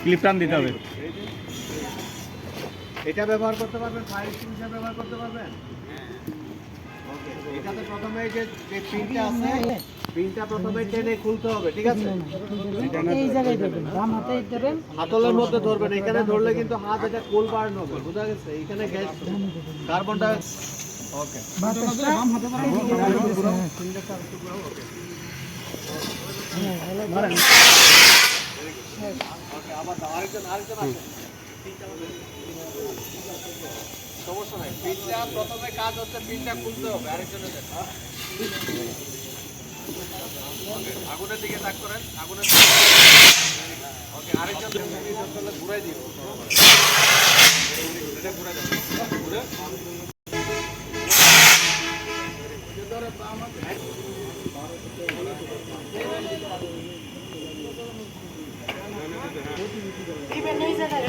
Clip টান দিতে হবে। এটা ব্যবহার করতে পারবেন, ফায়ার এক্সটিংগুইশার ব্যবহার করতে পারবেন। ওকে, এটাতে প্রথমে যে পিনটা আছে, পিনটা প্রথমে টেনে খুলতে হবে, ঠিক আছে? এই জায়গায় দেবেন, বাম হাতে ধরেন, হাতলের মধ্যে ধরবেন। এখানে ধরলে কিন্তু হাত এটা কোল বার্ন হবে, বুঝা গেছে? এখানে গ্যাস কার্বন ডাই ওকে বাতাসটা বাম হাতে ধরেন, ওকে, আবার দাও। আরেকজন আছে। সমস্যা নাই। পিনটা প্রথমে কাজ হচ্ছে, পিনটা খুলতে হবে। আরেকজনের দেন। আগুনের দিকে তাক করেন, আগুনের দিকে। ওকে, আরেকজন ঘুরাই দিও। এটা ঘুরাই দেন। ঘুরে দিবেন এই জায়গায়।